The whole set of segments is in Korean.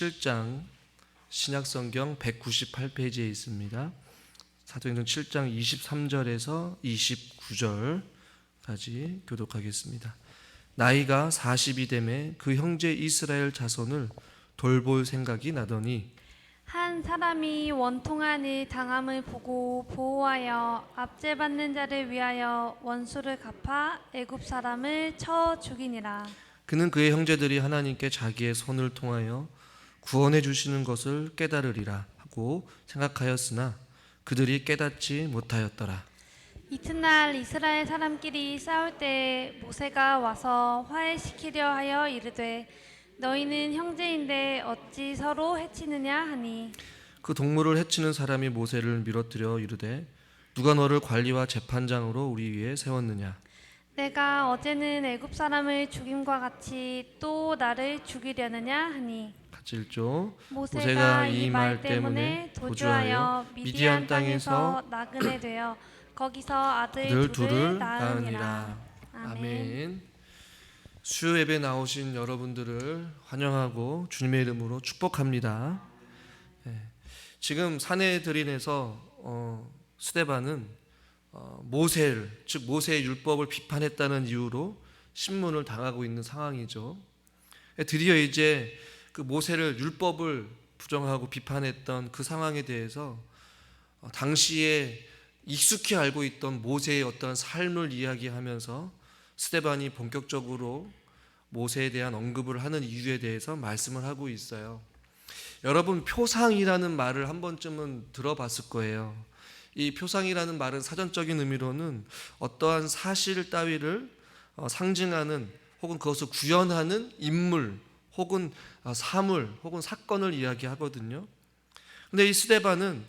7장 신약성경 198페이지에 있습니다. 사도행전 7장 23절에서 29절까지 교독하겠습니다. 나이가 40이 되매 그 형제 이스라엘 자손을 돌볼 생각이 나더니 한 사람이 원통한 일 당함을 보고 보호하여 압제받는 자를 위하여 원수를 갚아 애굽 사람을 쳐 죽이니라. 그는 그의 형제들이 하나님께 자기의 손을 통하여 구원해 주시는 것을 깨달으리라 하고 생각하였으나 그들이 깨닫지 못하였더라. 이튿날 이스라엘 사람끼리 싸울 때 모세가 와서 화해시키려 하여 이르되 너희는 형제인데 어찌 서로 해치느냐 하니 그 동물을 해치는 사람이 모세를 밀어뜨려 이르되 누가 너를 관리와 재판장으로 우리 위에 세웠느냐. 내가 어제는 애굽 사람을 죽임과 같이 또 나를 죽이려느냐 하니 같이 읽죠. 모세가 이 말 때문에 도주하여 미디안 땅에서 나그네 되어 거기서 아들 둘을 낳으니라. 아멘. 수요 예배 나오신 여러분들을 환영하고 주님의 이름으로 축복합니다. 지금 사내들인에서 스데반은 모세를, 즉 모세의 율법을 비판했다는 이유로 신문을 당하고 있는 상황이죠. 드디어 이제 그 모세를 율법을 부정하고 비판했던 그 상황에 대해서 당시에 익숙히 알고 있던 모세의 어떤 삶을 이야기하면서 스데반이 본격적으로 모세에 대한 언급을 하는 이유에 대해서 말씀을 하고 있어요. 여러분, 표상이라는 말을 한 번쯤은 들어봤을 거예요. 이 표상이라는 말은 사전적인 의미로는 어떠한 사실 따위를 상징하는 혹은 그것을 구현하는 인물 혹은 사물 혹은 사건을 이야기하거든요. 근데 이 스데반은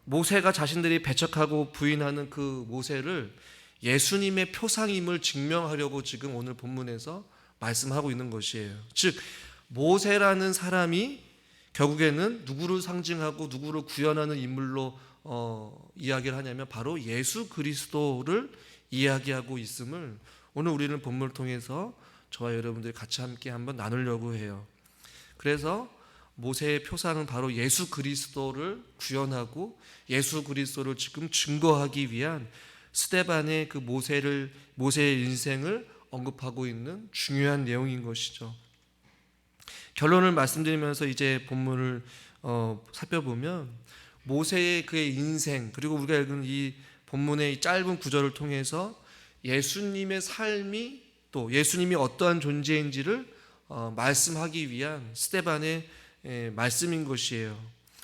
모세가 자신들이 배척하고 부인하는 그 모세를 예수님의 표상임을 증명하려고 지금 오늘 본문에서 말씀하고 있는 것이에요. 즉 모세라는 사람이 결국에는 누구를 상징하고 누구를 구현하는 인물로 이야기를 하냐면 바로 예수 그리스도를 이야기하고 있음을 오늘 우리는 본문을 통해서 저와 여러분들이 같이 함께 한번 나누려고 해요. 그래서 모세의 표상은 바로 예수 그리스도를 구현하고 예수 그리스도를 지금 증거하기 위한 스데반의 그 모세의 인생을 언급하고 있는 중요한 내용인 것이죠. 결론을 말씀드리면서 이제 본문을 살펴보면 모세의 그의 인생 그리고 우리가 읽은 이 본문의 이 짧은 구절을 통해서 예수님의 삶이 또 예수님이 어떠한 존재인지를 말씀하기 위한 스데반의 말씀인 것이에요.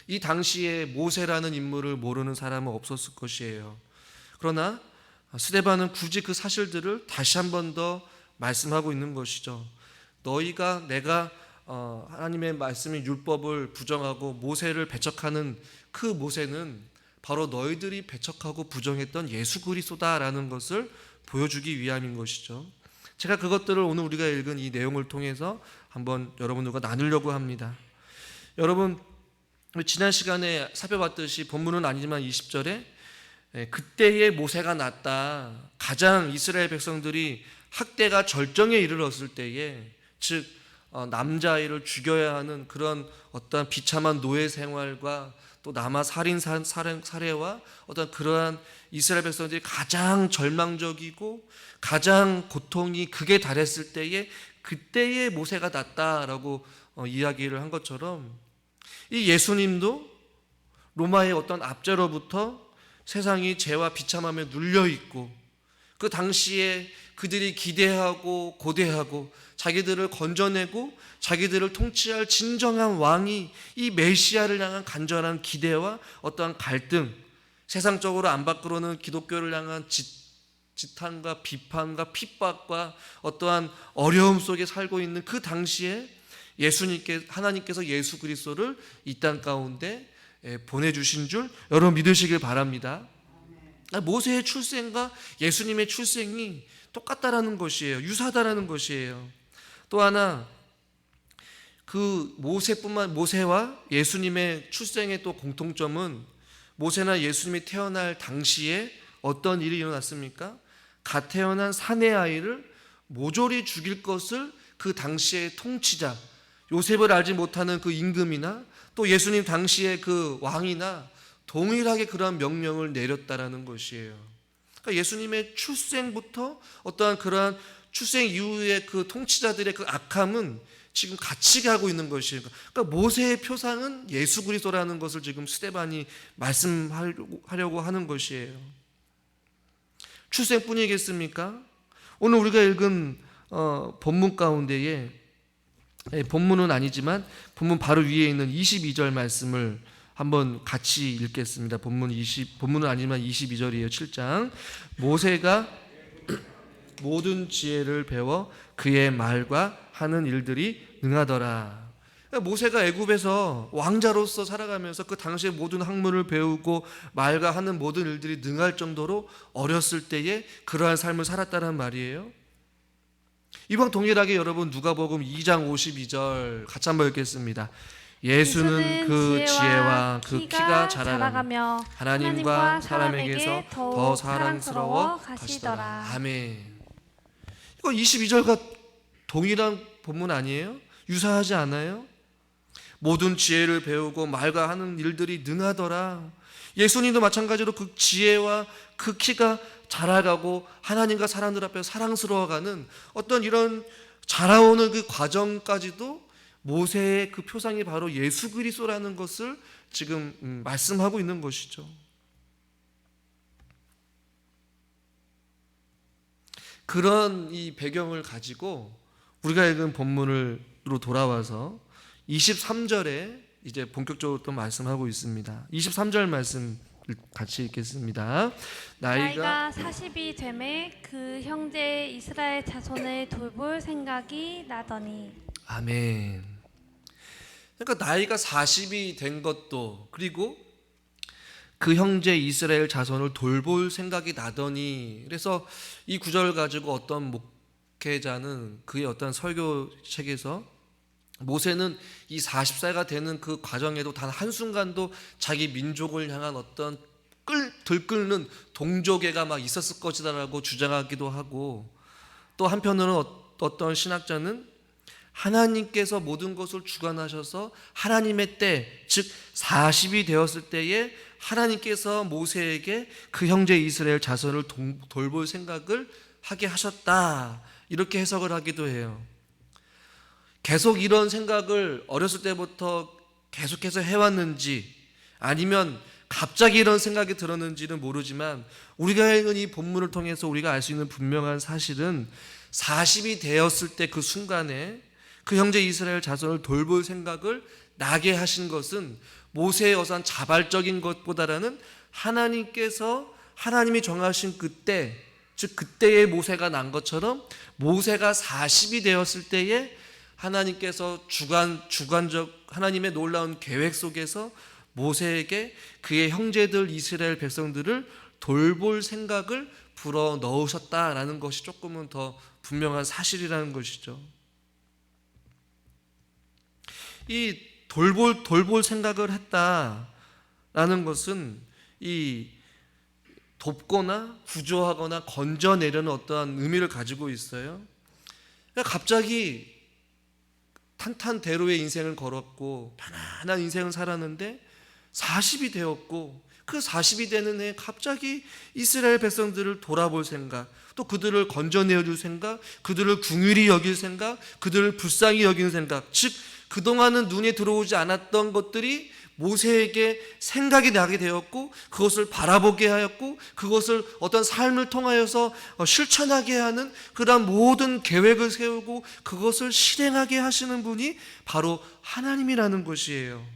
이 당시에 모세라는 인물을 모르는 사람은 없었을 것이에요. 그러나 스데반은 굳이 그 사실들을 다시 한 번 더 말씀하고 있는 것이죠. 내가 하나님의 말씀인 율법을 부정하고 모세를 배척하는 그 모세는 바로 너희들이 배척하고 부정했던 예수 그리스도다라는 것을 보여주기 위함인 것이죠. 제가 그것들을 오늘 우리가 읽은 이 내용을 통해서 한번 여러분들과 나누려고 합니다. 여러분, 지난 시간에 살펴봤듯이 본문은 아니지만 20절에 그때의 모세가 낫다. 가장 이스라엘 백성들이 학대가 절정에 이르렀을 때에, 즉 남자아이를 죽여야 하는 그런 어떤 비참한 노예 생활과 또 남아 살인 살해와 어떤 그러한 이스라엘 백성들이 가장 절망적이고 가장 고통이 극에 달했을 때에 그때의 모세가 낫다라고 이야기를 한 것처럼 이 예수님도 로마의 어떤 압제로부터 세상이 죄와 비참함에 눌려있고 그 당시에 그들이 기대하고 고대하고 자기들을 건져내고 자기들을 통치할 진정한 왕이 이 메시아를 향한 간절한 기대와 어떠한 갈등, 세상적으로 안 밖으로는 기독교를 향한 지탄과 비판과 핍박과 어떠한 어려움 속에 살고 있는 그 당시에 하나님께서 예수 그리스도를 이 땅 가운데 보내주신 줄 여러분 믿으시길 바랍니다. 모세의 출생과 예수님의 출생이 똑같다라는 것이에요. 유사하다라는 것이에요. 또 하나 그 모세와 예수님의 출생의 또 공통점은 모세나 예수님이 태어날 당시에 어떤 일이 일어났습니까? 갓 태어난 사내 아이를 모조리 죽일 것을 그 당시의 통치자 요셉을 알지 못하는 그 임금이나 또 예수님 당시의 그 왕이나 동일하게 그러한 명령을 내렸다라는 것이에요. 그러니까 예수님의 출생부터 어떠한 그러한 출생 이후의 그 통치자들의 그 악함은 지금 같이 가고 있는 것이에요. 그러니까 모세의 표상은 예수 그리스도라는 것을 지금 스데반이 말씀하려고 하는 것이에요. 출생뿐이겠습니까? 오늘 우리가 읽은 본문 가운데에 본문은 아니지만 본문 바로 위에 있는 22절 말씀을 한번 같이 읽겠습니다. 본문은 아니지만 22절이에요. 7장. 모세가 모든 지혜를 배워 그의 말과 하는 일들이 능하더라. 그러니까 모세가 애굽에서 왕자로서 살아가면서 그 당시의 모든 학문을 배우고 말과 하는 모든 일들이 능할 정도로 어렸을 때에 그러한 삶을 살았다는 말이에요. 이번 동일하게 여러분 누가복음 2장 52절 같이 한번 읽겠습니다. 예수는 그 지혜와 그 키가 자라가며 하나님과 사람에게서 더 사랑스러워 가시더라. 아멘. 이거 22절과 동일한 본문 아니에요? 유사하지 않아요? 모든 지혜를 배우고 말과 하는 일들이 능하더라. 예수님도 마찬가지로 그 지혜와 그 키가 자라가고 하나님과 사람들 앞에 사랑스러워가는 어떤 이런 자라오는 그 과정까지도 모세의 그 표상이 바로 예수 그리스도라는 것을 지금 말씀하고 있는 것이죠. 그런 이 배경을 가지고 우리가 읽은 본문으로 돌아와서 23절에 이제 본격적으로 또 말씀하고 있습니다. 23절 말씀 같이 읽겠습니다. 나이가 40이 되매 그 형제 이스라엘 자손을 돌볼 생각이 나더니. 아멘. 그러니까 나이가 40이 된 것도 그리고 그 형제 이스라엘 자손을 돌볼 생각이 나더니, 그래서 이 구절을 가지고 어떤 목회자는 그의 어떤 설교책에서 모세는 이 40세가 되는 그 과정에도 단 한순간도 자기 민족을 향한 어떤 들끓는 동족애가 막 있었을 것이다라고 주장하기도 하고, 또 한편으로는 어떤 신학자는 하나님께서 모든 것을 주관하셔서 하나님의 때, 즉 40이 되었을 때에 하나님께서 모세에게 그 형제 이스라엘 자손을 돌볼 생각을 하게 하셨다, 이렇게 해석을 하기도 해요. 계속 이런 생각을 어렸을 때부터 계속해서 해왔는지 아니면 갑자기 이런 생각이 들었는지는 모르지만 우리가 읽은 이 본문을 통해서 우리가 알 수 있는 분명한 사실은 40이 되었을 때 그 순간에 그 형제 이스라엘 자손을 돌볼 생각을 나게 하신 것은 모세의 어떤 자발적인 것보다는 하나님께서 하나님이 정하신 그때, 즉 그때의 모세가 난 것처럼 모세가 40이 되었을 때에 하나님께서 주관적 하나님의 놀라운 계획 속에서 모세에게 그의 형제들 이스라엘 백성들을 돌볼 생각을 불어 넣으셨다라는 것이 조금은 더 분명한 사실이라는 것이죠. 이 돌볼 생각을 했다라는 것은 이 돕거나 구조하거나 건져내려는 어떠한 의미를 가지고 있어요. 그러니까 갑자기 탄탄대로의 인생을 걸었고 편안한 인생을 살았는데 40이 되었고, 그 40이 되는 해에 갑자기 이스라엘 백성들을 돌아볼 생각, 또 그들을 건져내어줄 생각, 그들을 긍휼히 여길 생각, 그들을 불쌍히 여기는 생각, 즉 그동안은 눈에 들어오지 않았던 것들이 모세에게 생각이 나게 되었고, 그것을 바라보게 하였고, 그것을 어떤 삶을 통하여서 실천하게 하는 그러한 모든 계획을 세우고 그것을 실행하게 하시는 분이 바로 하나님이라는 것이에요.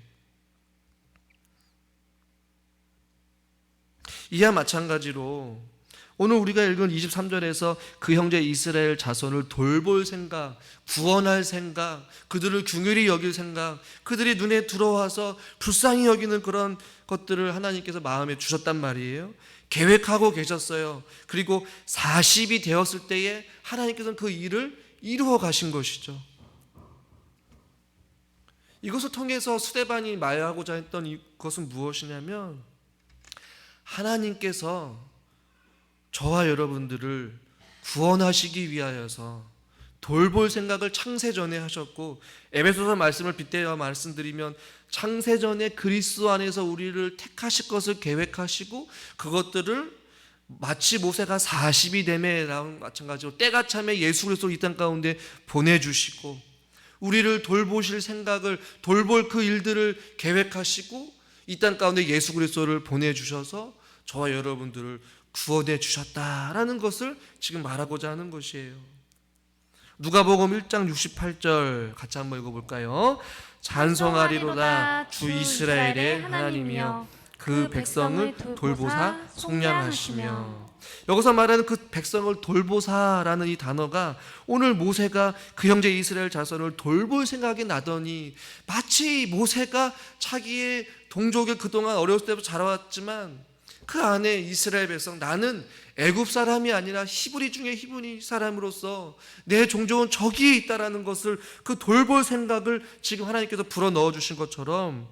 이와 마찬가지로 오늘 우리가 읽은 23절에서 그 형제 이스라엘 자손을 돌볼 생각, 구원할 생각, 그들을 긍휼히 여길 생각, 그들이 눈에 들어와서 불쌍히 여기는 그런 것들을 하나님께서 마음에 주셨단 말이에요. 계획하고 계셨어요. 그리고 40이 되었을 때에 하나님께서는 그 일을 이루어 가신 것이죠. 이것을 통해서 스데반이 말하고자 했던 것은 무엇이냐면, 하나님께서 저와 여러분들을 구원하시기 위하여서 돌볼 생각을 창세전에 하셨고, 에베소서 말씀을 빗대어 말씀드리면 창세전에 그리스도 안에서 우리를 택하실 것을 계획하시고 그것들을 마치 모세가 40이 되매랑 마찬가지로 때가 참에 예수 그리스도 이 땅 가운데 보내주시고 우리를 돌보실 생각을, 돌볼 그 일들을 계획하시고 이 땅 가운데 예수 그리스도를 보내주셔서 저와 여러분들을 구원해 주셨다라는 것을 지금 말하고자 하는 것이에요. 누가복음 1장 68절 같이 한번 읽어볼까요? 찬송하리로다 주 이스라엘의 하나님이여 그 백성을 돌보사 속량하시며. 여기서 말하는 그 백성을 돌보사라는 이 단어가 오늘 모세가 그 형제 이스라엘 자손을 돌볼 생각이 나더니 마치 모세가 자기의 동족을 그동안 어렸을 때부터 자라왔지만 그 안에 이스라엘 백성, 나는 애굽 사람이 아니라 히브리 중에 히브리 사람으로서 내 종족은 저기에 있다라는 것을, 그 돌볼 생각을 지금 하나님께서 불어넣어 주신 것처럼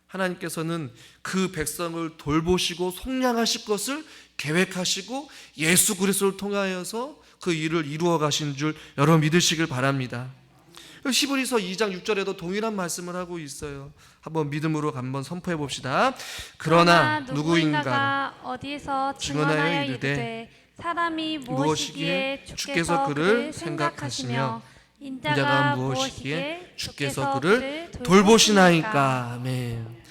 하나님께서는 그 백성을 돌보시고 속량하실 것을 계획하시고 예수 그리스도를 통하여서 그 일을 이루어 가신 줄 여러분 믿으시길 바랍니다. 히브리서 2장 6절에도 동일한 말씀을 하고 있어요. 한번 믿음으로 한번 선포해 봅시다. 그러나 누구인가 어디에서 증언하여 증언하여 이르되 이르되 사람이 무엇이기에 주께서 그를 생각하시며 인자가 무엇이기에 주께서 그를 돌보시나이까. 아멘.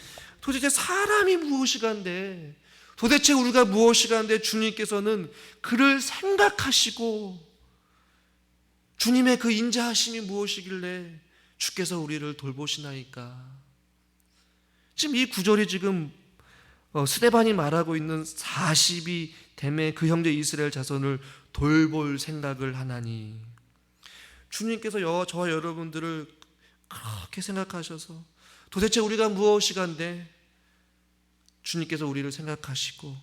도대체 사람이 무엇이간데, 도대체 우리가 무엇이간데 주님께서는 그를 생각하시고 주님의 그 인자하심이 무엇이길래 주께서 우리를 돌보시나이까. 지금 이 구절이 지금 스데반이 말하고 있는 40이 됨에 그 형제 이스라엘 자손을 돌볼 생각을 하나니, 주님께서 저와 여러분들을 그렇게 생각하셔서 도대체 우리가 무엇이간데 주님께서 우리를 생각하시고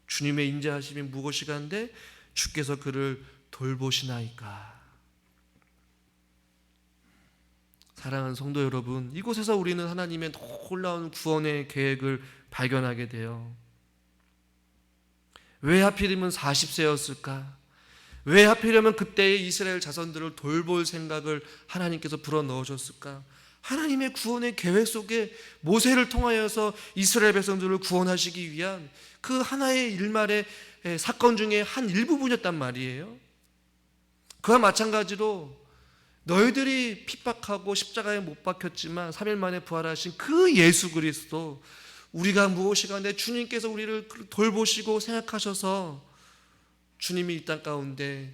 주님의 인자하심이 무엇이간데 주께서 그를 돌보시나이까. 사랑하는 성도 여러분, 이곳에서 우리는 하나님의 놀라운 구원의 계획을 발견하게 돼요. 왜 하필이면 40세였을까? 왜 하필이면 그때의 이스라엘 자손들을 돌볼 생각을 하나님께서 불어넣으셨을까? 하나님의 구원의 계획 속에 모세를 통하여서 이스라엘 백성들을 구원하시기 위한 그 하나의 일말의 사건 중에 한 일부분이었단 말이에요. 그와 마찬가지로 너희들이 핍박하고 십자가에 못 박혔지만 3일 만에 부활하신 그 예수 그리스도, 우리가 무엇이간데 주님께서 우리를 돌보시고 생각하셔서 주님이 이 땅 가운데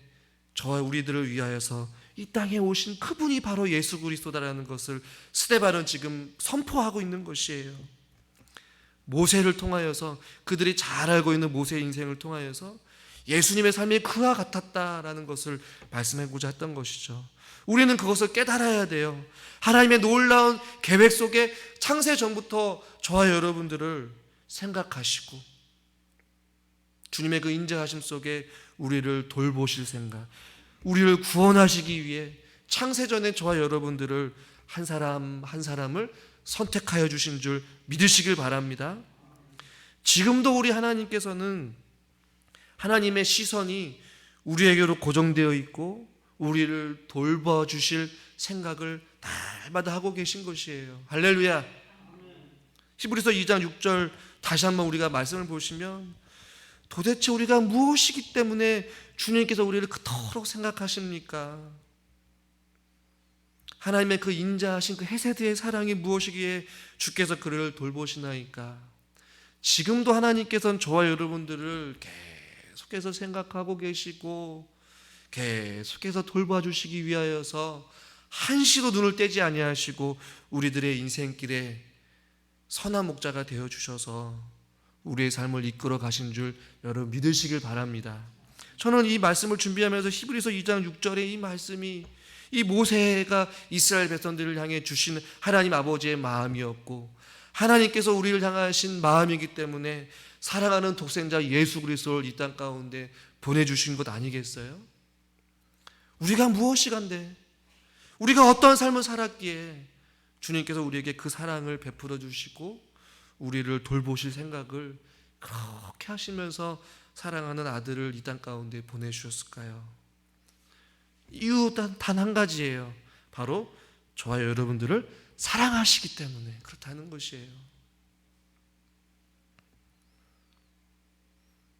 저와 우리들을 위하여서 이 땅에 오신 그분이 바로 예수 그리스도다라는 것을 스데반은 지금 선포하고 있는 것이에요. 모세를 통하여서, 그들이 잘 알고 있는 모세의 인생을 통하여서 예수님의 삶이 그와 같았다라는 것을 말씀하고자 했던 것이죠. 우리는 그것을 깨달아야 돼요. 하나님의 놀라운 계획 속에 창세 전부터 저와 여러분들을 생각하시고 주님의 그 인자하심 속에 우리를 돌보실 생각, 우리를 구원하시기 위해 창세전에 저와 여러분들을 한 사람 한 사람을 선택하여 주신 줄 믿으시길 바랍니다. 지금도 우리 하나님께서는 하나님의 시선이 우리에게로 고정되어 있고 우리를 돌봐주실 생각을 날마다 하고 계신 것이에요. 할렐루야. 히브리서 2장 6절 다시 한번 우리가 말씀을 보시면 도대체 우리가 무엇이기 때문에 주님께서 우리를 그토록 생각하십니까? 하나님의 그 인자하신 그 헤세드의 사랑이 무엇이기에 주께서 그를 돌보시나이까? 지금도 하나님께서는 저와 여러분들을 계속해서 생각하고 계시고 계속해서 돌봐주시기 위하여서 한시도 눈을 떼지 아니하시고 우리들의 인생길에 선한 목자가 되어주셔서 우리의 삶을 이끌어 가신 줄 여러분 믿으시길 바랍니다. 저는 이 말씀을 준비하면서 히브리서 2장 6절의 이 말씀이 이 모세가 이스라엘 백성들을 향해 주신 하나님 아버지의 마음이었고 하나님께서 우리를 향하신 마음이기 때문에 사랑하는 독생자 예수 그리스도를 이 땅 가운데 보내주신 것 아니겠어요? 우리가 무엇이간데, 우리가 어떤 삶을 살았기에 주님께서 우리에게 그 사랑을 베풀어 주시고 우리를 돌보실 생각을 그렇게 하시면서 사랑하는 아들을 이 땅 가운데 보내주셨을까요? 이유 단 한 가지예요. 바로 저와 여러분들을 사랑하시기 때문에 그렇다는 것이에요.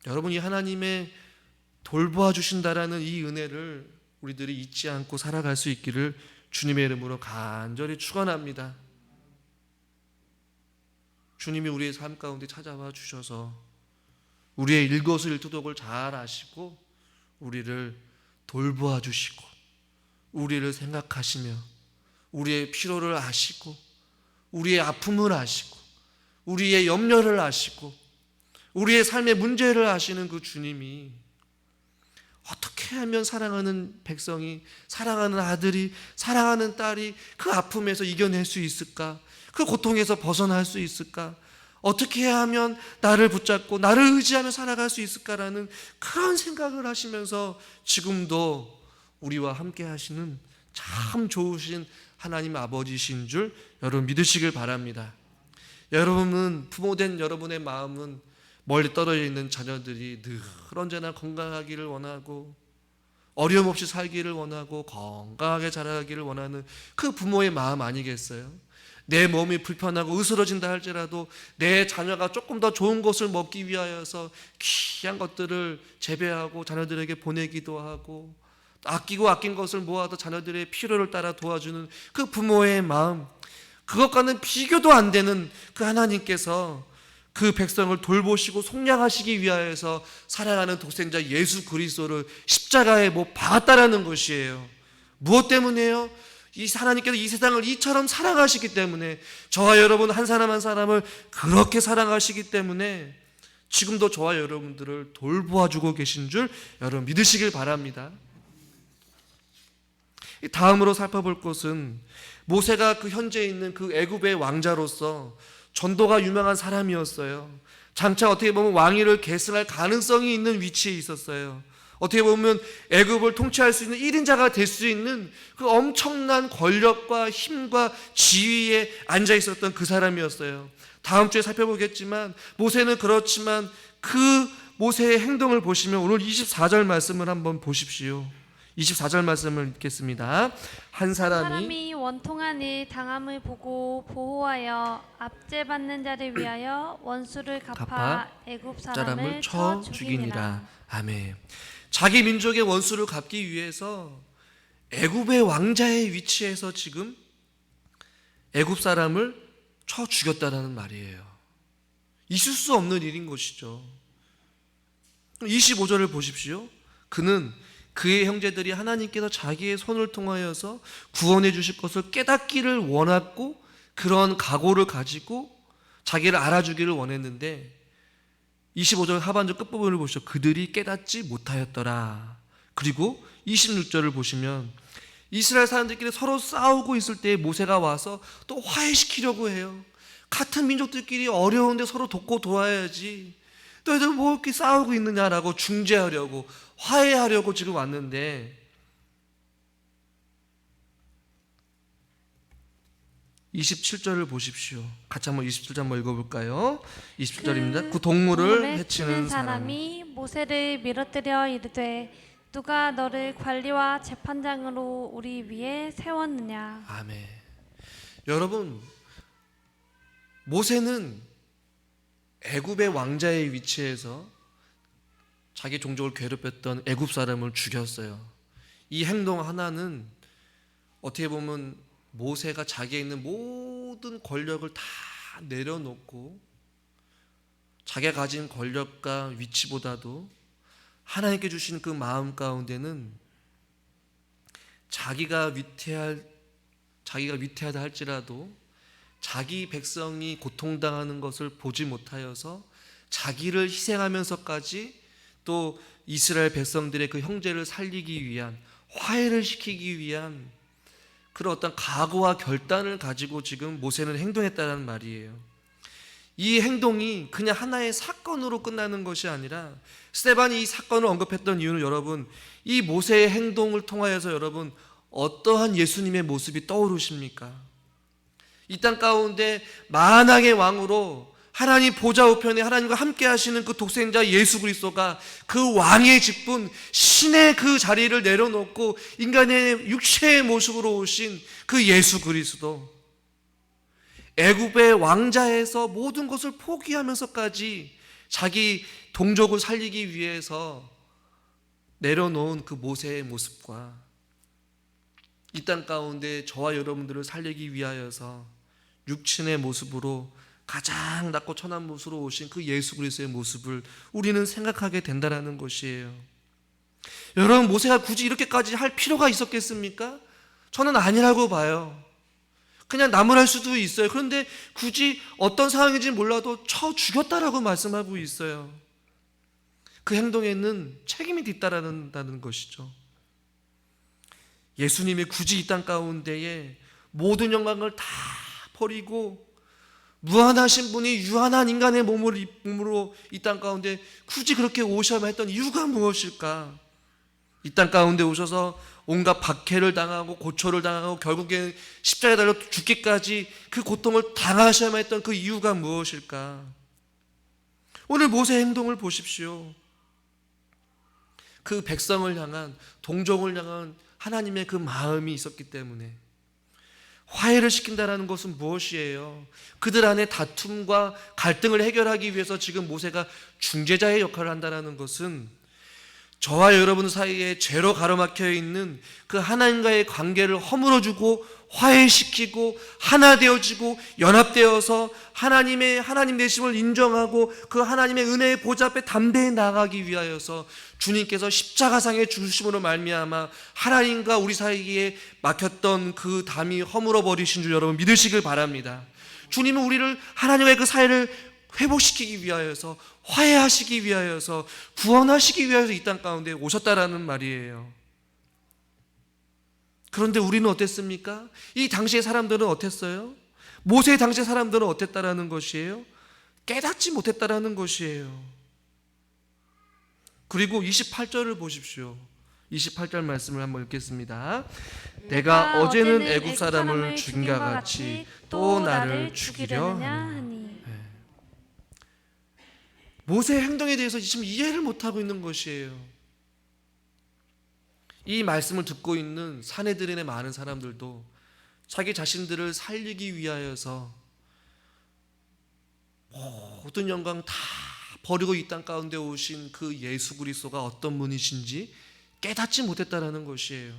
여러분, 이 하나님의 돌보아 주신다라는 이 은혜를 우리들이 잊지 않고 살아갈 수 있기를 주님의 이름으로 간절히 축원합니다. 주님이 우리의 삶 가운데 찾아와 주셔서 우리의 일거수일투족을 잘 아시고 우리를 돌보아 주시고 우리를 생각하시며 우리의 필요를 아시고 우리의 아픔을 아시고 우리의 염려를 아시고 우리의 삶의 문제를 아시는 그 주님이 어떻게 하면 사랑하는 백성이, 사랑하는 아들이, 사랑하는 딸이 그 아픔에서 이겨낼 수 있을까? 그 고통에서 벗어날 수 있을까? 어떻게 하면 나를 붙잡고 나를 의지하며 살아갈 수 있을까라는 그런 생각을 하시면서 지금도 우리와 함께 하시는 참 좋으신 하나님 아버지신 줄 여러분 믿으시길 바랍니다. 여러분은, 부모된 여러분의 마음은 멀리 떨어져 있는 자녀들이 늘 언제나 건강하기를 원하고 어려움 없이 살기를 원하고 건강하게 자라기를 원하는 그 부모의 마음 아니겠어요? 내 몸이 불편하고 으스러진다 할지라도 내 자녀가 조금 더 좋은 것을 먹기 위하여서 귀한 것들을 재배하고 자녀들에게 보내기도 하고 아끼고 아낀 것을 모아서 자녀들의 필요를 따라 도와주는 그 부모의 마음, 그것과는 비교도 안 되는 그 하나님께서 그 백성을 돌보시고 속량하시기 위하여서 살아가는 독생자 예수 그리스도를 십자가에 못 박았다라는 것이에요. 무엇 때문에요? 이 하나님께서 이 세상을 이처럼 사랑하시기 때문에, 저와 여러분 한 사람 한 사람을 그렇게 사랑하시기 때문에 지금도 저와 여러분들을 돌보아주고 계신 줄 여러분 믿으시길 바랍니다. 다음으로 살펴볼 것은 모세가 그 현재 있는 그 애굽의 왕자로서 전도가 유명한 사람이었어요. 장차 어떻게 보면 왕위를 계승할 가능성이 있는 위치에 있었어요. 어떻게 보면 애굽을 통치할 수 있는 1인자가 될 수 있는 그 엄청난 권력과 힘과 지위에 앉아 있었던 그 사람이었어요. 다음 주에 살펴보겠지만 모세는 그렇지만 그 모세의 행동을 보시면 오늘 24절 말씀을 한번 보십시오. 24절 말씀을 읽겠습니다. 한 사람이 원통한을 당함을 보고 보호하여 압제받는 자를 위하여 원수를 갚아 애굽 사람을 쳐 죽이니라. 아멘. 자기 민족의 원수를 갚기 위해서 애굽의 왕자의 위치에서 지금 애굽 사람을 쳐 죽였다라는 말이에요. 있을 수 없는 일인 것이죠. 25절을 보십시오. 그는 그의 형제들이 하나님께서 자기의 손을 통하여서 구원해 주실 것을 깨닫기를 원했고 그런 각오를 가지고 자기를 알아주기를 원했는데 25절 하반절 끝부분을 보시죠. 그들이 깨닫지 못하였더라. 그리고 26절을 보시면 이스라엘 사람들끼리 서로 싸우고 있을 때 모세가 와서 또 화해시키려고 해요. 같은 민족들끼리 어려운데 서로 돕고 도와야지, 너희들 뭐 이렇게 싸우고 있느냐라고 중재하려고, 화해하려고 지금 왔는데 27절을 보십시오. 같이 한번 27절 한번 읽어볼까요? 27절입니다. 그 동물을 해치는 사람이 모세를 밀어뜨려 이르되 누가 너를 관리와 재판장으로 우리 위에 세웠느냐. 아멘. 여러분, 모세는 애굽의 왕자의 위치에서 자기 종족을 괴롭혔던 애굽 사람을 죽였어요. 이 행동 하나는 어떻게 보면 모세가 자기에 있는 모든 권력을 다 내려놓고 자기가 가진 권력과 위치보다도 하나님께 주신 그 마음 가운데는 자기가 위태하다 할지라도 자기 백성이 고통당하는 것을 보지 못하여서 자기를 희생하면서까지 또 이스라엘 백성들의 그 형제를 살리기 위한, 화해를 시키기 위한 그런 어떤 각오와 결단을 가지고 지금 모세는 행동했다는 말이에요. 이 행동이 그냥 하나의 사건으로 끝나는 것이 아니라, 스데반이 이 사건을 언급했던 이유는 여러분, 이 모세의 행동을 통하여서 여러분 어떠한 예수님의 모습이 떠오르십니까? 이 땅 가운데 만왕의 왕으로 하나님 보좌 우편에 하나님과 함께 하시는 그 독생자 예수 그리스도가 그 왕의 직분 신의 그 자리를 내려놓고 인간의 육체의 모습으로 오신 그 예수 그리스도, 애굽의 왕자에서 모든 것을 포기하면서까지 자기 동족을 살리기 위해서 내려놓은 그 모세의 모습과 이 땅 가운데 저와 여러분들을 살리기 위하여서 육신의 모습으로 가장 낮고 천한 모습으로 오신 그 예수 그리스도의 모습을 우리는 생각하게 된다는 것이에요. 여러분, 모세가 굳이 이렇게까지 할 필요가 있었겠습니까? 저는 아니라고 봐요. 그냥 나무랄 수도 있어요. 그런데 굳이 어떤 상황인지 몰라도 쳐 죽였다라고 말씀하고 있어요. 그 행동에는 책임이 뒤따른다는 것이죠. 예수님이 굳이 이 땅 가운데에 모든 영광을 다 버리고 무한하신 분이 유한한 인간의 몸으로 이 땅 가운데 굳이 그렇게 오셔야만 했던 이유가 무엇일까? 이 땅 가운데 오셔서 온갖 박해를 당하고 고초를 당하고 결국에 십자가에 달려 죽기까지 그 고통을 당하셔야만 했던 그 이유가 무엇일까? 오늘 모세의 행동을 보십시오. 그 백성을 향한, 동족을 향한 하나님의 그 마음이 있었기 때문에. 화해를 시킨다는 것은 무엇이에요? 그들 안에 다툼과 갈등을 해결하기 위해서 지금 모세가 중재자의 역할을 한다는 것은 저와 여러분 사이에 죄로 가로막혀 있는 그 하나님과의 관계를 허물어주고 화해시키고 하나 되어지고 연합되어서 하나님 되심을 인정하고 그 하나님의 은혜의 보좌 앞에 담대히 나아가기 위하여서 주님께서 십자가상의 죽으심으로 말미암아 하나님과 우리 사이에 막혔던 그 담이 허물어 버리신 줄 여러분 믿으시길 바랍니다. 주님은 우리를 하나님과의 그 사이를 회복시키기 위하여서, 화해하시기 위하여서, 구원하시기 위하여서 이 땅 가운데 오셨다라는 말이에요. 그런데 우리는 어땠습니까? 이 당시의 사람들은 어땠어요? 모세의 당시의 사람들은 어땠다라는 것이에요? 깨닫지 못했다라는 것이에요. 그리고 28절을 보십시오. 28절 말씀을 한번 읽겠습니다. 내가 어제는 애굽 사람을 죽인과 같이 또 나를 죽이려 하니. 모세의 행동에 대해서 지금 이해를 못하고 있는 것이에요. 이 말씀을 듣고 있는 사내들인의 많은 사람들도 자기 자신들을 살리기 위하여서 모든 영광 다 버리고 이 땅 가운데 오신 그 예수 그리스도가 어떤 분이신지 깨닫지 못했다라는 것이에요.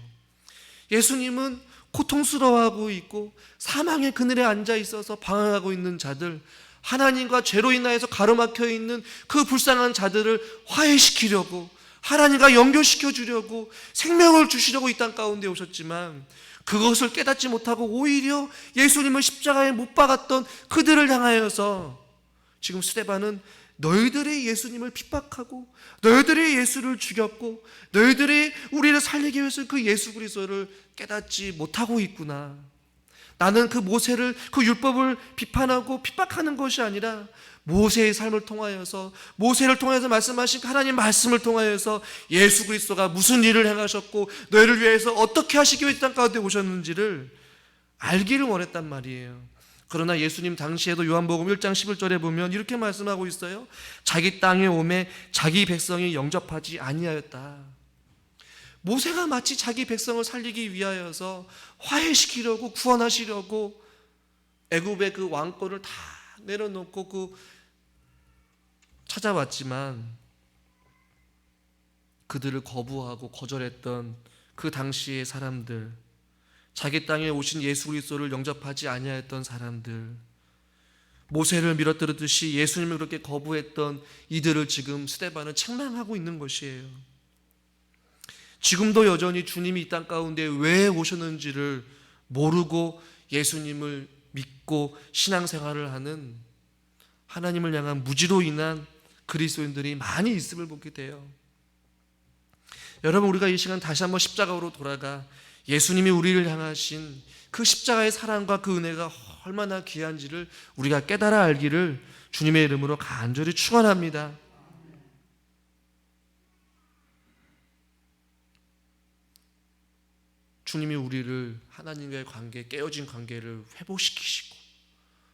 예수님은 고통스러워하고 있고 사망의 그늘에 앉아 있어서 방황하고 있는 자들, 하나님과 죄로 인하여서 가로막혀 있는 그 불쌍한 자들을 화해시키려고, 하나님과 연결시켜 주려고, 생명을 주시려고 이 땅 가운데 오셨지만 그것을 깨닫지 못하고 오히려 예수님을 십자가에 못 박았던 그들을 향하여서 지금 스데반은 너희들이 예수님을 핍박하고 너희들이 예수를 죽였고 너희들이 우리를 살리기 위해서 그 예수 그리스도를 깨닫지 못하고 있구나. 나는 그 모세를, 그 율법을 비판하고 핍박하는 것이 아니라 모세의 삶을 통하여서, 모세를 통해서 말씀하신 하나님 말씀을 통하여서 예수 그리스도가 무슨 일을 행하셨고 너희를 위해서 어떻게 하시기 위해 땅 가운데 오셨는지를 알기를 원했단 말이에요. 그러나 예수님 당시에도 요한복음 1장 11절에 보면 이렇게 말씀하고 있어요. 자기 땅에 오매 자기 백성이 영접하지 아니하였다. 모세가 마치 자기 백성을 살리기 위하여서 화해시키려고, 구원하시려고 애굽의 그 왕권을 다 내려놓고 그 찾아왔지만 그들을 거부하고 거절했던 그 당시의 사람들, 자기 땅에 오신 예수 그리스도를 영접하지 아니하였던 사람들, 모세를 밀어뜨리듯이 예수님을 그렇게 거부했던 이들을 지금 스데반은 책망하고 있는 것이에요. 지금도 여전히 주님이 이 땅 가운데 왜 오셨는지를 모르고 예수님을 믿고 신앙생활을 하는 하나님을 향한 무지로 인한 그리스도인들이 많이 있음을 보게 돼요. 여러분, 우리가 이 시간 다시 한번 십자가로 돌아가 예수님이 우리를 향하신 그 십자가의 사랑과 그 은혜가 얼마나 귀한지를 우리가 깨달아 알기를 주님의 이름으로 간절히 축원합니다. 주님이 우리를 하나님과의 관계, 깨어진 관계를 회복시키시고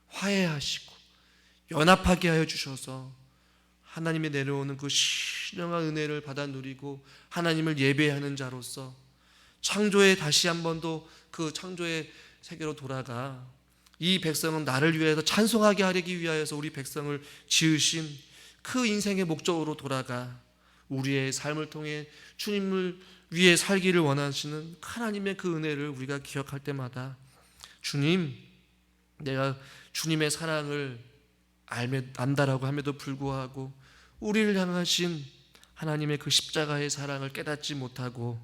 화해하시고 연합하게 하여 주셔서 하나님의 내려오는 그 신령한 은혜를 받아 누리고 하나님을 예배하는 자로서 창조에 다시 한 번 더 그 창조의 세계로 돌아가 이 백성은 나를 위해서 찬송하게 하기 위하여서 우리 백성을 지으신 그 인생의 목적으로 돌아가 우리의 삶을 통해 주님을 위해 살기를 원하시는 하나님의 그 은혜를 우리가 기억할 때마다 주님, 내가 주님의 사랑을 안다라고 함에도 불구하고 우리를 향하신 하나님의 그 십자가의 사랑을 깨닫지 못하고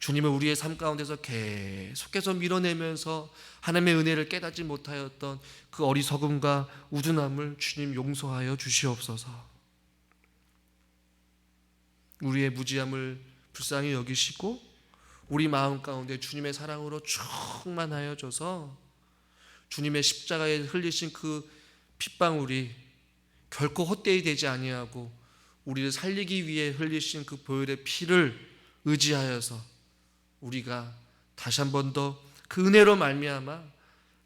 주님을 우리의 삶 가운데서 계속해서 밀어내면서 하나님의 은혜를 깨닫지 못하였던 그 어리석음과 우둔함을 주님 용서하여 주시옵소서. 우리의 무지함을 불쌍히 여기시고 우리 마음 가운데 주님의 사랑으로 충만하여 줘서 주님의 십자가에 흘리신 그 핏방울이 결코 헛되이 되지 아니하고 우리를 살리기 위해 흘리신 그 보혈의 피를 의지하여서 우리가 다시 한 번 더 그 은혜로 말미암아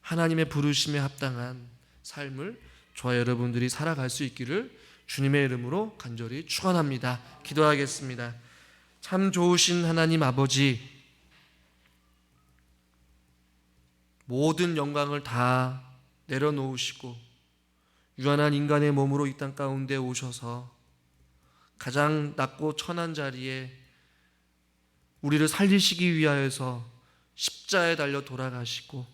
하나님의 부르심에 합당한 삶을 저와 여러분들이 살아갈 수 있기를 주님의 이름으로 간절히 축원합니다. 기도하겠습니다. 참 좋으신 하나님 아버지, 모든 영광을 다 내려놓으시고 유한한 인간의 몸으로 이 땅 가운데 오셔서 가장 낮고 천한 자리에 우리를 살리시기 위하여서 십자에 달려 돌아가시고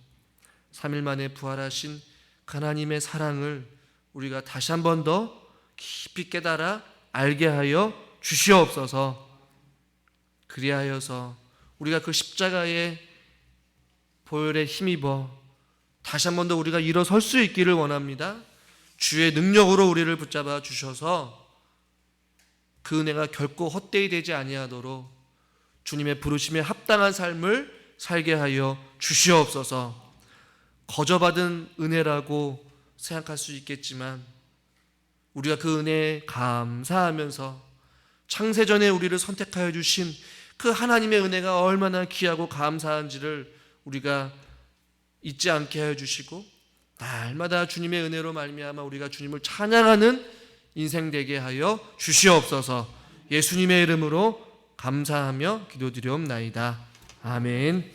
3일 만에 부활하신 하나님의 사랑을 우리가 다시 한 번 더 깊이 깨달아 알게 하여 주시옵소서. 그리하여서 우리가 그 십자가의 보혈에 힘입어 다시 한 번 더 우리가 일어설 수 있기를 원합니다. 주의 능력으로 우리를 붙잡아 주셔서 그 은혜가 결코 헛되이 되지 아니하도록 주님의 부르심에 합당한 삶을 살게 하여 주시옵소서. 거저받은 은혜라고 생각할 수 있겠지만 우리가 그 은혜에 감사하면서 창세전에 우리를 선택하여 주신 그 하나님의 은혜가 얼마나 귀하고 감사한지를 우리가 잊지 않게 하여 주시고 날마다 주님의 은혜로 말미암아 우리가 주님을 찬양하는 인생 되게 하여 주시옵소서. 예수님의 이름으로 감사하며 기도드리옵나이다. 아멘.